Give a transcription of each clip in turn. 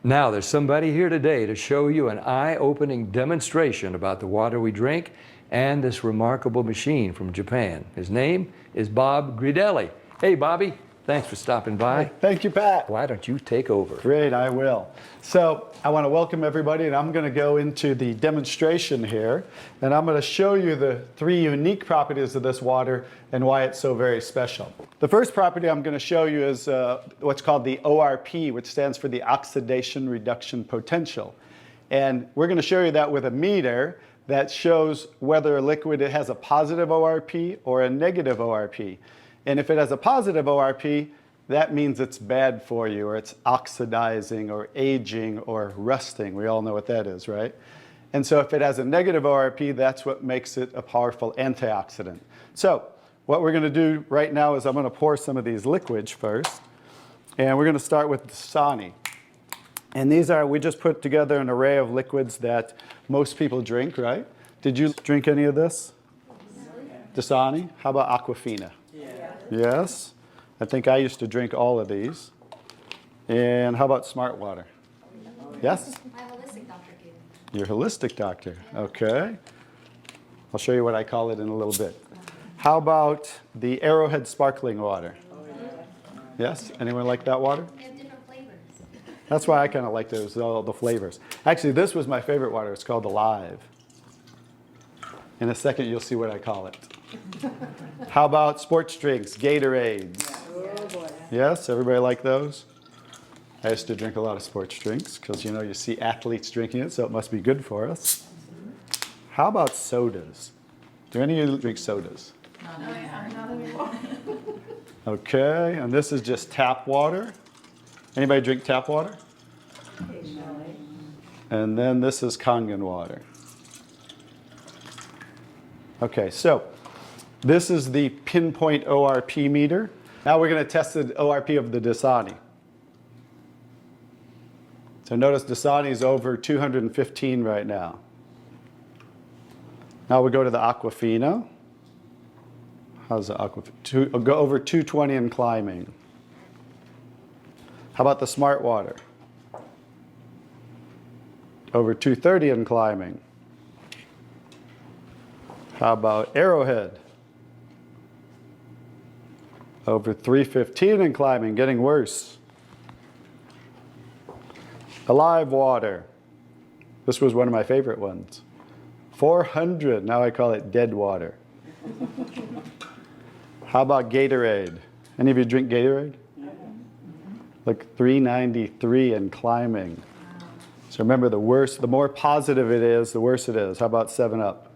Now, there's somebody here today to show you an eye-opening demonstration about the water we drink and this remarkable machine from Japan. His name is Bob Gridelli. Hey, Bobby, thanks for stopping by. Thank you, Pat. Why don't you take over? Great, I will. So I want to welcome everybody, and I'm going to go into the demonstration here, and I'm going to show you the 3 unique properties of this water and why it's so very special. The first property I'm going to show you is what's called the ORP, which stands for the oxidation reduction potential. And we're going to show you that with a meter that shows whether a liquid has a positive ORP or a negative ORP. And if it has a positive ORP, that means it's bad for you, or it's oxidizing, or aging, or rusting. We all know what that is, right? And so if it has a negative ORP, that's what makes it a powerful antioxidant. So what we're going to do right now is I'm going to pour some of these liquids first. And we're going to start with Dasani. And these are, we just put together an array of liquids that most people drink, right? Did you drink any of this? Dasani? How about Aquafina? Yes. I think I used to drink all of these. And how about Smart Water? Yes? My holistic doctor gave it. Your holistic doctor. Okay. I'll show you what I call it in a little bit. How about the Arrowhead Sparkling Water? Yes? Anyone like that water? They have different flavors. That's why I kind of like those, all the flavors. Actually, this was my favorite water. It's called Alive. In a second, you'll see what I call it. How about sports drinks, Gatorades? Yes, everybody like those? I used to drink a lot of sports drinks because, you know, you see athletes drinking it, so it must be good for us. How about sodas? Do any of you drink sodas? Okay, and this is just tap water. Anybody drink tap water? Occasionally. And then this is Kangen water. Okay, so this is the pinpoint ORP meter. Now we're going to test the ORP of the Dasani. So notice Dasani is over 215 right now. Now we go to the Aquafina. How's the Aquafina? Go over 220 and climbing. How about the Smart Water? Over 230 and climbing. How about Arrowhead? Over 315 and climbing, getting worse. Alive Water. This was one of my favorite ones. 400, now I call it dead water. How about Gatorade? Any of you drink Gatorade? Like 393 and climbing. So remember, the more positive it is, the worse it is. How about 7-Up?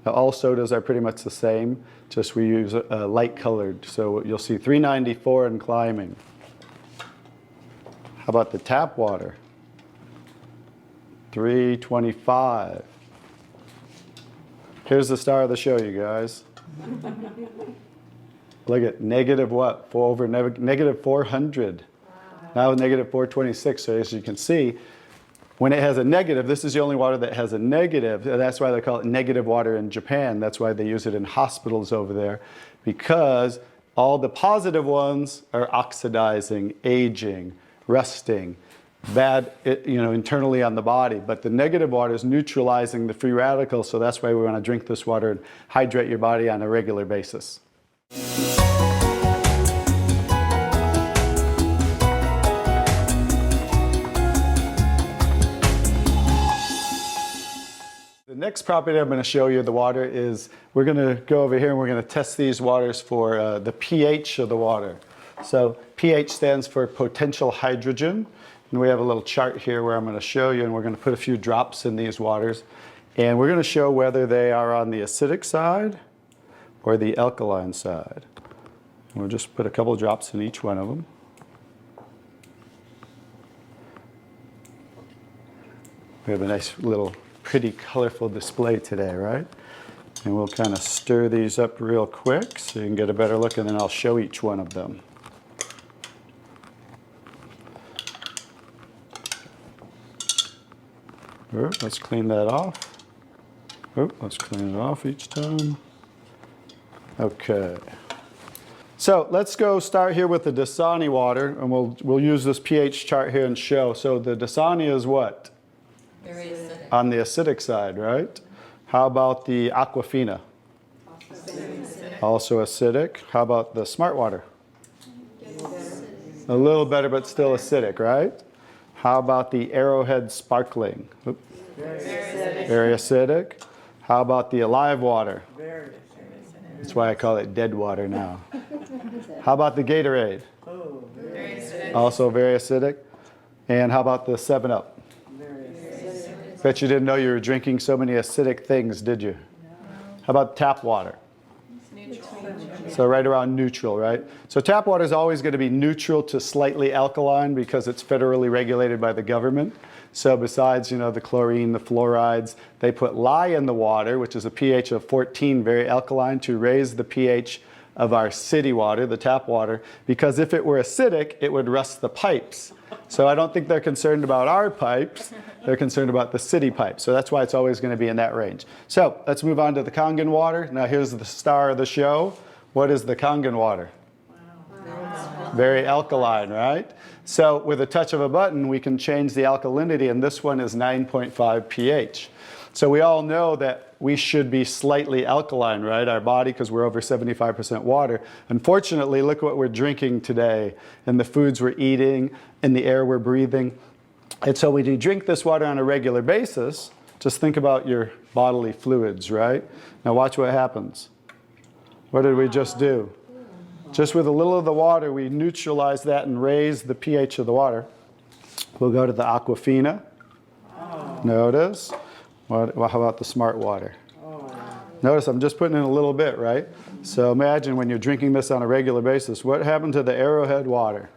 Now, all sodas are pretty much the same, just we use light colored. So you'll see 394 and climbing. How about the tap water? 325. Here's the star of the show, you guys. Look at negative what? Over negative 400. Now negative 426. So as you can see, when it has a negative, this is the only water that has a negative. That's why they call it negative water in Japan. That's why they use it in hospitals over there, because all the positive ones are oxidizing, aging, rusting, bad, internally on the body. But the negative water is neutralizing the free radicals, so that's why we want to drink this water and hydrate your body on a regular basis. The next property I'm going to show you the water is, we're going to go over here and we're going to test these waters for the pH of the water. So pH stands for potential hydrogen. And we have a little chart here where I'm going to show you, and we're going to put a few drops in these waters. And we're going to show whether they are on the acidic side or the alkaline side. And we'll just put a couple drops in each one of them. We have a nice little pretty colorful display today, right? And we'll kind of stir these up real quick so you can get a better look, and then I'll show each one of them. Let's clean that off. Let's clean it off each time. Okay. So let's go start here with the Dasani water, and we'll use this pH chart here and show. So the Dasani is what? Very acidic. On the acidic side, right? How about the Aquafina? Also acidic. How about the Smart Water? A little better, but still acidic, right? How about the Arrowhead Sparkling? Oop. Very acidic. How about the Alive Water? That's why I call it dead water now. How about the Gatorade? Very acidic. Also very acidic. And how about the 7-Up? Bet you didn't know you were drinking so many acidic things, did you? How about tap water? So right around neutral, right? So tap water is always going to be neutral to slightly alkaline because it's federally regulated by the government. So besides, the chlorine, the fluorides, they put lye in the water, which is a pH of 14, very alkaline, to raise the pH of our city water, the tap water, because if it were acidic, it would rust the pipes. So I don't think they're concerned about our pipes. They're concerned about the city pipes. So that's why it's always going to be in that range. So let's move on to the Kangen water. Now here's the star of the show. What is the Kangen water? Very alkaline, right? So with a touch of a button, we can change the alkalinity, and this one is 9.5 pH. So we all know that we should be slightly alkaline, right? Our body, because we're over 75% water. Unfortunately, look what we're drinking today, and the foods we're eating, and the air we're breathing. And so when you drink this water on a regular basis, just think about your bodily fluids, right? Now watch what happens. What did we just do? Just with a little of the water, we neutralize that and raise the pH of the water. We'll go to the Aquafina. Notice. How about the Smart Water? Notice I'm just putting in a little bit, right? So imagine when you're drinking this on a regular basis, what happened to the Arrowhead water?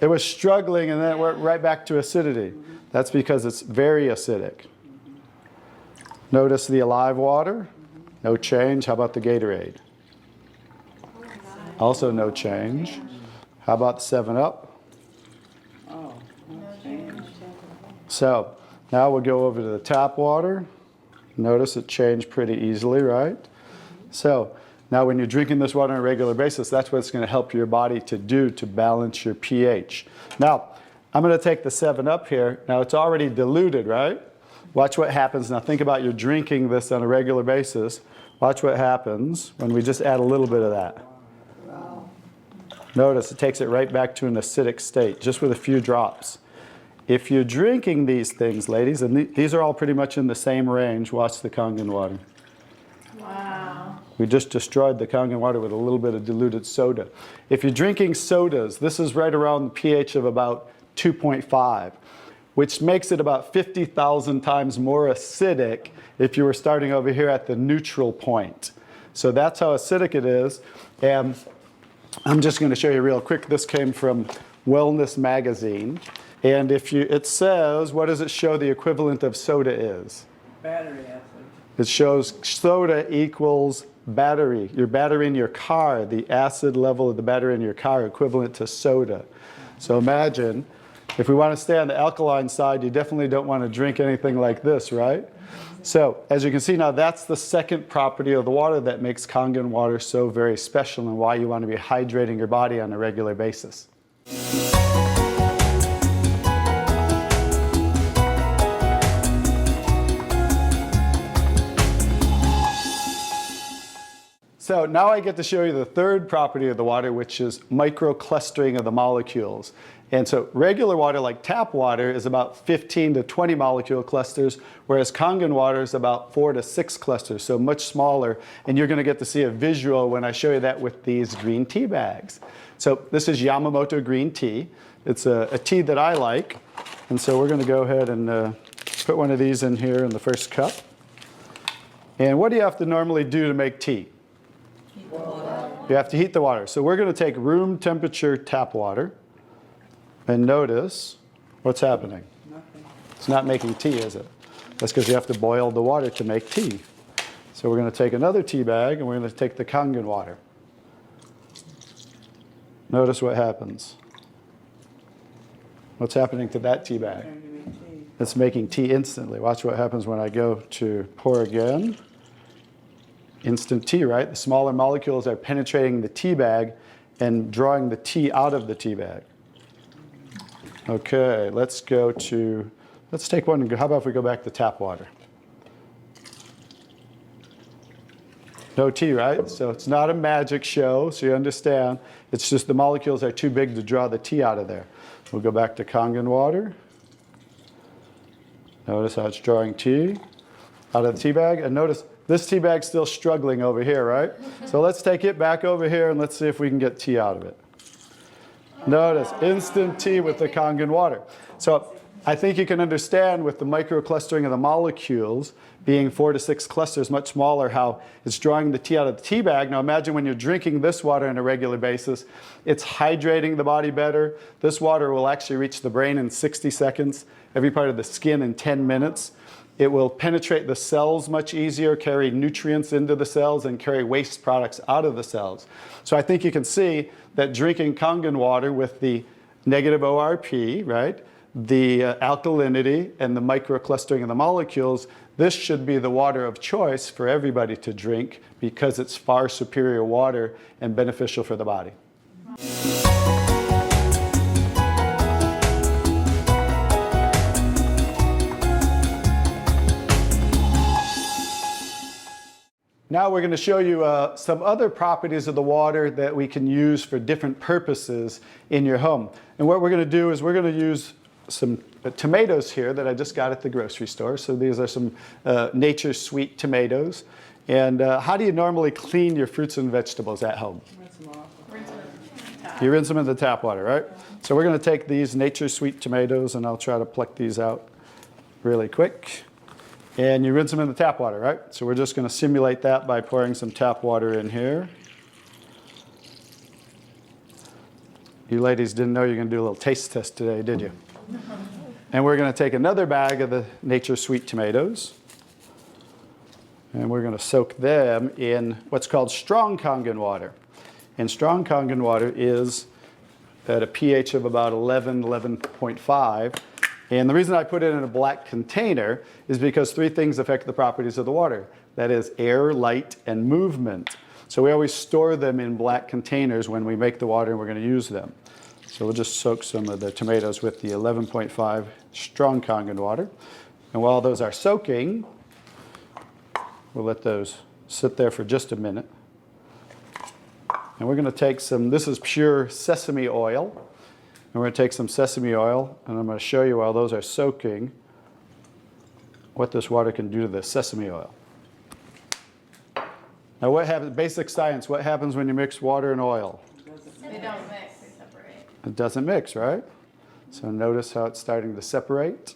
It was struggling, and then it went right back to acidity. That's because it's very acidic. Notice the Alive water. No change. How about the Gatorade? Also no change. How about the 7-Up? So now we'll go over to the tap water. Notice it changed pretty easily, right? So now when you're drinking this water on a regular basis, that's what it's going to help your body to do to balance your pH. Now, I'm going to take the 7-Up here. Now it's already diluted, right? Watch what happens. Now think about you're drinking this on a regular basis. Watch what happens when we just add a little bit of that. Notice it takes it right back to an acidic state, just with a few drops. If you're drinking these things, ladies, and these are all pretty much in the same range, watch the Kangen water. Wow. We just destroyed the Kangen water with a little bit of diluted soda. If you're drinking sodas, this is right around the pH of about 2.5, which makes it about 50,000 times more acidic if you were starting over here at the neutral point. So that's how acidic it is. And I'm just going to show you real quick. This came from Wellness Magazine. And it says, what does it show the equivalent of soda is? Battery acid. It shows soda equals battery. Your battery in your car, the acid level of the battery in your car equivalent to soda. So imagine, if we want to stay on the alkaline side, you definitely don't want to drink anything like this, right? So as you can see now, that's the second property of the water that makes Kangen water so very special and why you want to be hydrating your body on a regular basis. So now I get to show you the third property of the water, which is microclustering of the molecules. And so regular water, like tap water, is about 15 to 20 molecule clusters, whereas Kangen water is about 4 to 6 clusters, so much smaller. And you're going to get to see a visual when I show you that with these green tea bags. So this is Yamamoto green tea. It's a tea that I like. And so we're going to go ahead and put one of these in here in the first cup. And what do you have to normally do to make tea? You have to heat the water. So we're going to take room temperature tap water. And notice what's happening. Nothing. It's not making tea, is it? That's because you have to boil the water to make tea. So we're going to take another tea bag and we're going to take the Kangen water. Notice what happens. What's happening to that tea bag? Trying to make tea. It's making tea instantly. Watch what happens when I go to pour again. Instant tea, right? The smaller molecules are penetrating the tea bag and drawing the tea out of the tea bag. Okay, let's take one. How about if we go back to tap water? No tea, right? So it's not a magic show, so you understand. It's just the molecules are too big to draw the tea out of there. We'll go back to Kangen water. Notice how it's drawing tea out of the tea bag. And notice this tea bag's still struggling over here, right? So let's take it back over here and let's see if we can get tea out of it. Notice instant tea with the Kangen water. So I think you can understand with the microclustering of the molecules being 4 to 6 clusters, much smaller, how it's drawing the tea out of the tea bag. Now imagine when you're drinking this water on a regular basis, it's hydrating the body better. This water will actually reach the brain in 60 seconds, every part of the skin in 10 minutes. It will penetrate the cells much easier, carry nutrients into the cells, and carry waste products out of the cells. So I think you can see that drinking Kangen water with the negative ORP, right, the alkalinity and the microclustering of the molecules, this should be the water of choice for everybody to drink because it's far superior water and beneficial for the body. Now we're going to show you some other properties of the water that we can use for different purposes in your home. And what we're going to do is we're going to use some tomatoes here that I just got at the grocery store. So these are some Nature's Sweet tomatoes. And how do you normally clean your fruits and vegetables at home? You rinse them in the tap water, right? So we're going to take these Nature's Sweet tomatoes, and I'll try to pluck these out really quick. And you rinse them in the tap water, right? So we're just going to simulate that by pouring some tap water in here. You ladies didn't know you were going to do a little taste test today, did you? And we're going to take another bag of the Nature's Sweet tomatoes, and we're going to soak them in what's called strong Kangen water. And strong Kangen water is at a pH of about 11, 11.5. And the reason I put it in a black container is because 3 things affect the properties of the water. That is air, light, and movement. So we always store them in black containers when we make the water and we're going to use them. So we'll just soak some of the tomatoes with the 11.5 strong Kangen water. And while those are soaking, we'll let those sit there for just a minute. And we're going to take some, this is pure sesame oil. And we're going to take some sesame oil, and I'm going to show you while those are soaking what this water can do to the sesame oil. Now what happens, basic science, what happens when you mix water and oil? They don't mix, they separate. It doesn't mix, right? So notice how it's starting to separate.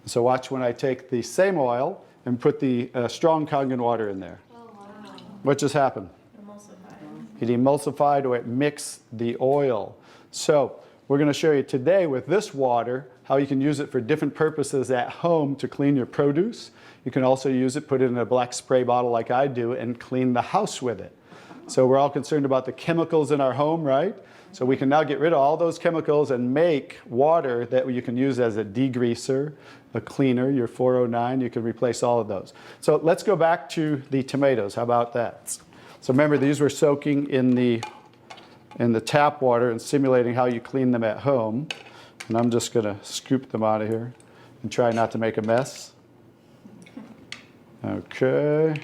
So watch when I take the same oil and put the strong Kangen water in there. Oh, wow. What just happened? Emulsified. It emulsified or it mixed the oil. So we're going to show you today with this water how you can use it for different purposes at home to clean your produce. You can also use it, put it in a black spray bottle like I do, and clean the house with it. So we're all concerned about the chemicals in our home, right? So we can now get rid of all those chemicals and make water that you can use as a degreaser, a cleaner, your 409. You can replace all of those. So let's go back to the tomatoes. How about that? So remember, these were soaking in the tap water and simulating how you clean them at home. And I'm just going to scoop them out of here and try not to make a mess. Okay.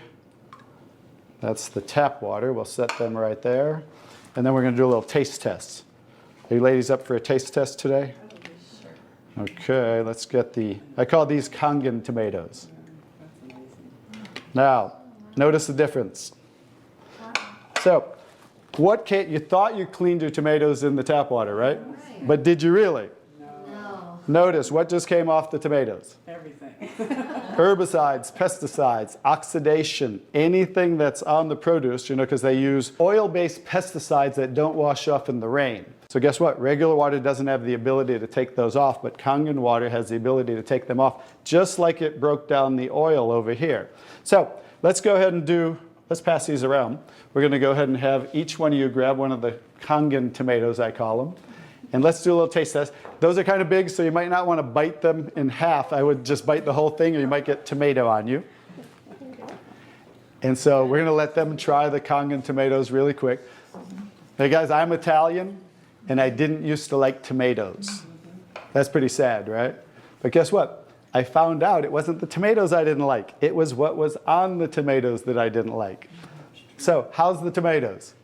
That's the tap water. We'll set them right there. And then we're going to do a little taste test. Are you ladies up for a taste test today? Okay, let's get I call these Kangen tomatoes. Now, notice the difference. So, you thought you cleaned your tomatoes in the tap water, right? Right. But did you really? No. Notice what just came off the tomatoes. Everything. Herbicides, pesticides, oxidation, anything that's on the produce, because they use oil-based pesticides that don't wash off in the rain. So guess what? Regular water doesn't have the ability to take those off, but Kangen water has the ability to take them off, just like it broke down the oil over here. So let's go ahead and let's pass these around. We're going to go ahead and have each one of you grab one of the Kangen tomatoes, I call them. And let's do a little taste test. Those are kind of big, so you might not want to bite them in half. I would just bite the whole thing, or you might get tomato on you. And so we're going to let them try the Kangen tomatoes really quick. Hey guys, I'm Italian, and I didn't used to like tomatoes. That's pretty sad, right? But guess what? I found out it wasn't the tomatoes I didn't like. It was what was on the tomatoes that I didn't like. So how's the tomatoes?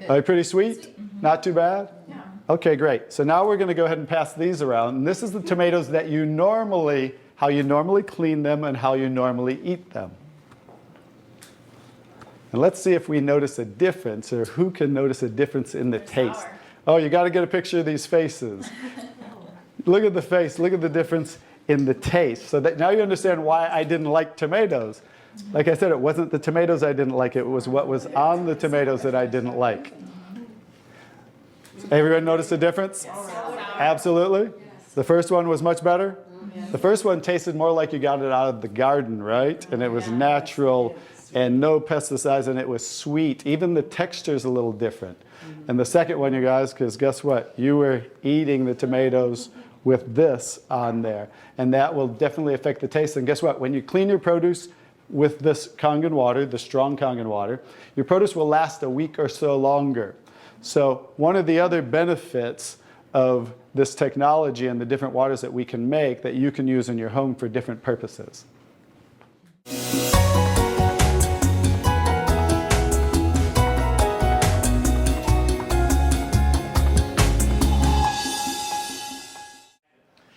Are they pretty sweet? Not too bad? Yeah. Okay, great. So now we're going to go ahead and pass these around. And this is the tomatoes that you normally, how you normally clean them and how you normally eat them. And let's see if we notice a difference, or who can notice a difference in the taste. Sour. Oh, you got to get a picture of these faces. Look at the face. Look at the difference in the taste. So that now you understand why I didn't like tomatoes. Like I said, it wasn't the tomatoes I didn't like. It was what was on the tomatoes that I didn't like. Everyone notice the difference? Sour. Absolutely. The first one was much better. The first one tasted more like you got it out of the garden, right? And it was natural and no pesticides, and it was sweet. Even the texture's a little different. And the second one, you guys, because guess what? You were eating the tomatoes with this on there. And that will definitely affect the taste. And guess what? When you clean your produce with this Kangen water, the strong Kangen water, your produce will last a week or so longer. So one of the other benefits of this technology and the different waters that we can make that you can use in your home for different purposes.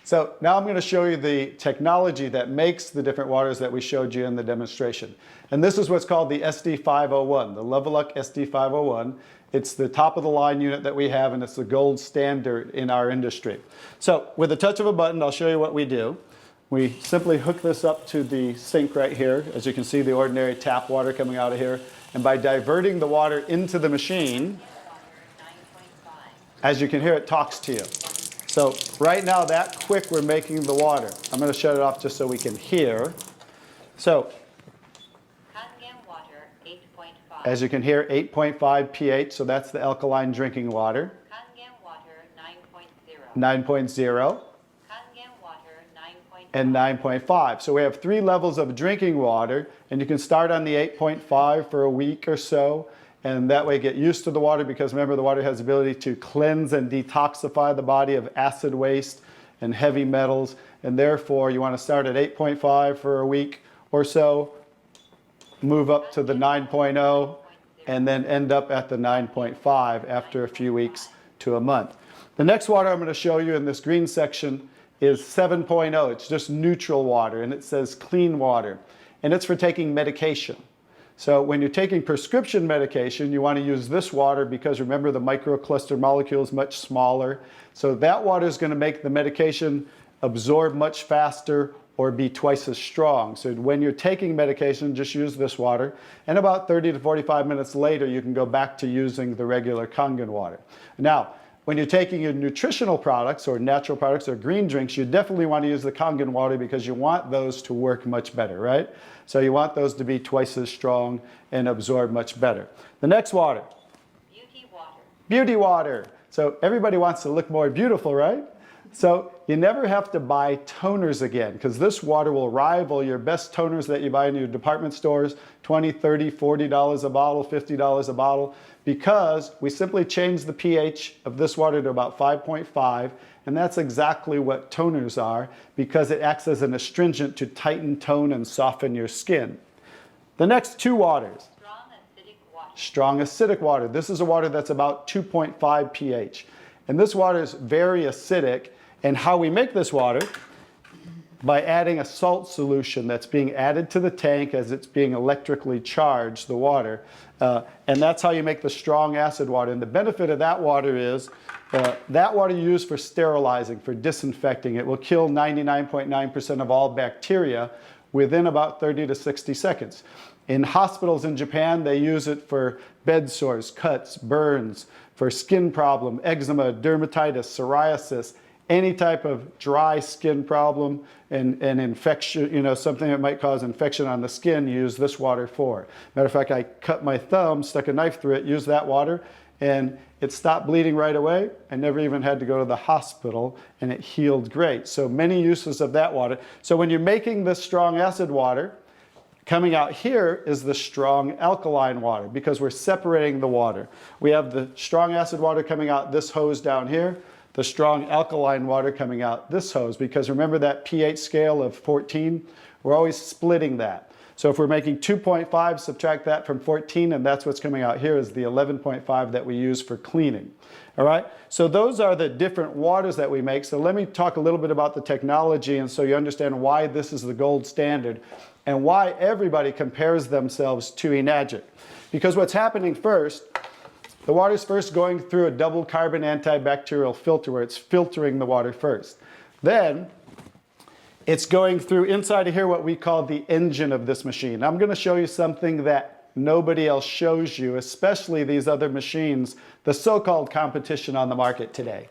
So now I'm going to show you the technology that makes the different waters that we showed you in the demonstration. And this is what's called the SD501, the Leveluk SD501. It's the top of the line unit that we have, and it's the gold standard in our industry. So with a touch of a button, I'll show you what we do. We simply hook this up to the sink right here. As you can see, the ordinary tap water coming out of here. And by diverting the water into the machine, as you can hear, it talks to you. So right now, that quick, we're making the water. I'm going to shut it off just so we can hear. So Kangen water 8.5. as you can hear, 8.5 pH, so that's the alkaline drinking water. Kangen water 9.0. 9.0 Kangen water 9.5. and 9.5. So we have 3 levels of drinking water, and you can start on the 8.5 for a week or so. And that way get used to the water, because remember, the water has the ability to cleanse and detoxify the body of acid waste and heavy metals. And therefore, you want to start at 8.5 for a week or so, move up to the 9.0, and then end up at the 9.5 after a few weeks to a month. The next water I'm going to show you in this green section is 7.0. It's just neutral water, and it says clean water. And it's for taking medication. So when you're taking prescription medication, you want to use this water because remember, the microcluster molecule is much smaller. So that water is going to make the medication absorb much faster or be twice as strong. So when you're taking medication, just use this water. And about 30 to 45 minutes later, you can go back to using the regular Kangen water. Now, when you're taking your nutritional products or natural products or green drinks, you definitely want to use the Kangen water because you want those to work much better, right? So you want those to be twice as strong and absorb much better. The next water. Beauty water. Beauty water. So everybody wants to look more beautiful, right? So you never have to buy toners again, because this water will rival your best toners that you buy in your department stores, $20, $30, $40 a bottle, $50 a bottle, because we simply change the pH of this water to about 5.5, and that's exactly what toners are, because it acts as an astringent to tighten, tone, and soften your skin. The next 2 waters. Strong acidic water. Strong acidic water. This is a water that's about 2.5 pH. And this water is very acidic. And how we make this water? By adding a salt solution that's being added to the tank as it's being electrically charged, the water. And that's how you make the strong acid water. And the benefit of that water is that water you use for sterilizing, for disinfecting. It will kill 99.9% of all bacteria within about 30 to 60 seconds. In hospitals in Japan, they use it for bed sores, cuts, burns, for skin problem, eczema, dermatitis, psoriasis, any type of dry skin problem and infection, you know, something that might cause infection on the skin, use this water for. Matter of fact, I cut my thumb, stuck a knife through it, used that water, and it stopped bleeding right away. I never even had to go to the hospital, and it healed great. So many uses of that water. So when you're making this strong acid water, Coming out here is the strong alkaline water because we're separating the water. We have the strong acid water coming out this hose down here, the strong alkaline water coming out this hose, because remember that pH scale of 14? We're always splitting that. So if we're making 2.5, subtract that from 14, and that's what's coming out here is the 11.5 that we use for cleaning. All right, so those are the different waters that we make. So let me talk a little bit about the technology, and so you understand why this is the gold standard and why everybody compares themselves to Enagic. Because what's happening first, the water's first going through a double carbon antibacterial filter where it's filtering the water first. Then it's going through inside of here what we call the engine of this machine. I'm going to show you something that nobody else shows you, especially these other machines, the so-called competition on the market today.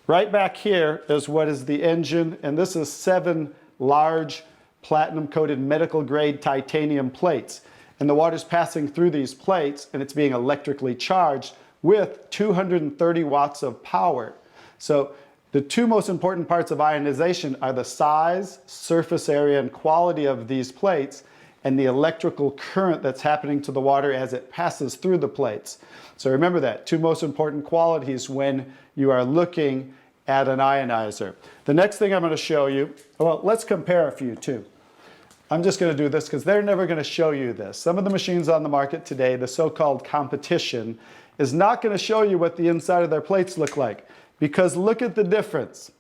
Right back here is what is the engine, and this is 7 large platinum-coated medical-grade titanium plates. And the water's passing through these plates, and it's being electrically charged with 230 watts of power. So the two most important parts of ionization are the size, surface area, and quality of these plates, and the electrical current that's happening to the water as it passes through the plates. So remember that, 2 most important qualities when you are looking at an ionizer. The next thing I'm going to show you, well, let's compare a few too. I'm just going to do this because they're never going to show you this. Some of the machines on the market today, the so-called competition, is not going to show you what the inside of their plates look like. Because look at the difference.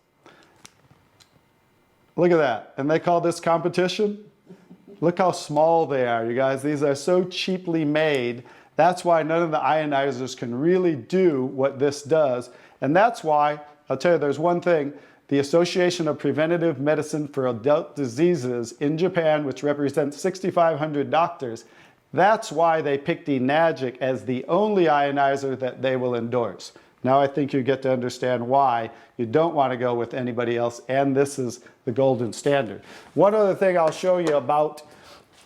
Look at that. And they call this competition? Look how small they are, you guys. These are so cheaply made. That's why none of the ionizers can really do what this does. And that's why, I'll tell you, there's one thing. The Association of Preventive Medicine for Adult Diseases in Japan, which represents 6,500 doctors, that's why they picked Enagic as the only ionizer that they will endorse. Now I think you get to understand why you don't want to go with anybody else, and this is the golden standard. One other thing I'll show you about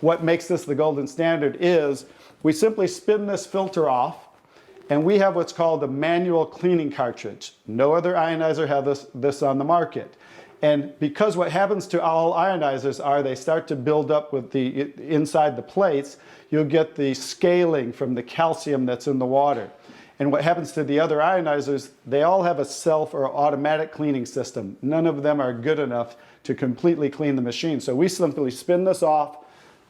what makes this the golden standard is we simply spin this filter off, and we have what's called a manual cleaning cartridge. No other ionizer has this on the market. And because what happens to all ionizers are they start to build up with the inside the plates, you'll get the scaling from the calcium that's in the water. And what happens to the other ionizers, they all have a self or automatic cleaning system. None of them are good enough to completely clean the machine. So we simply spin this off,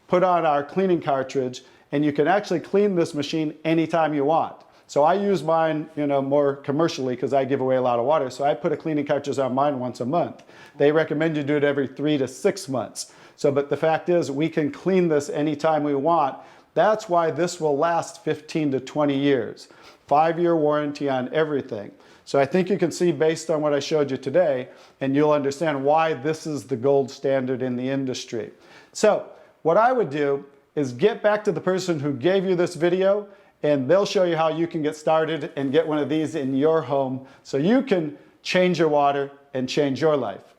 put on our cleaning cartridge, and you can actually clean this machine anytime you want. So I use mine, more commercially because I give away a lot of water. So I put a cleaning cartridge on mine once a month. They recommend you do it every 3 to 6 months. So, but the fact is we can clean this anytime we want. That's why this will last 15 to 20 years. 5-year warranty on everything. So I think you can see based on what I showed you today, and you'll understand why this is the gold standard in the industry. So what I would do is get back to the person who gave you this video, and they'll show you how you can get started and get one of these in your home so you can change your water and change your life.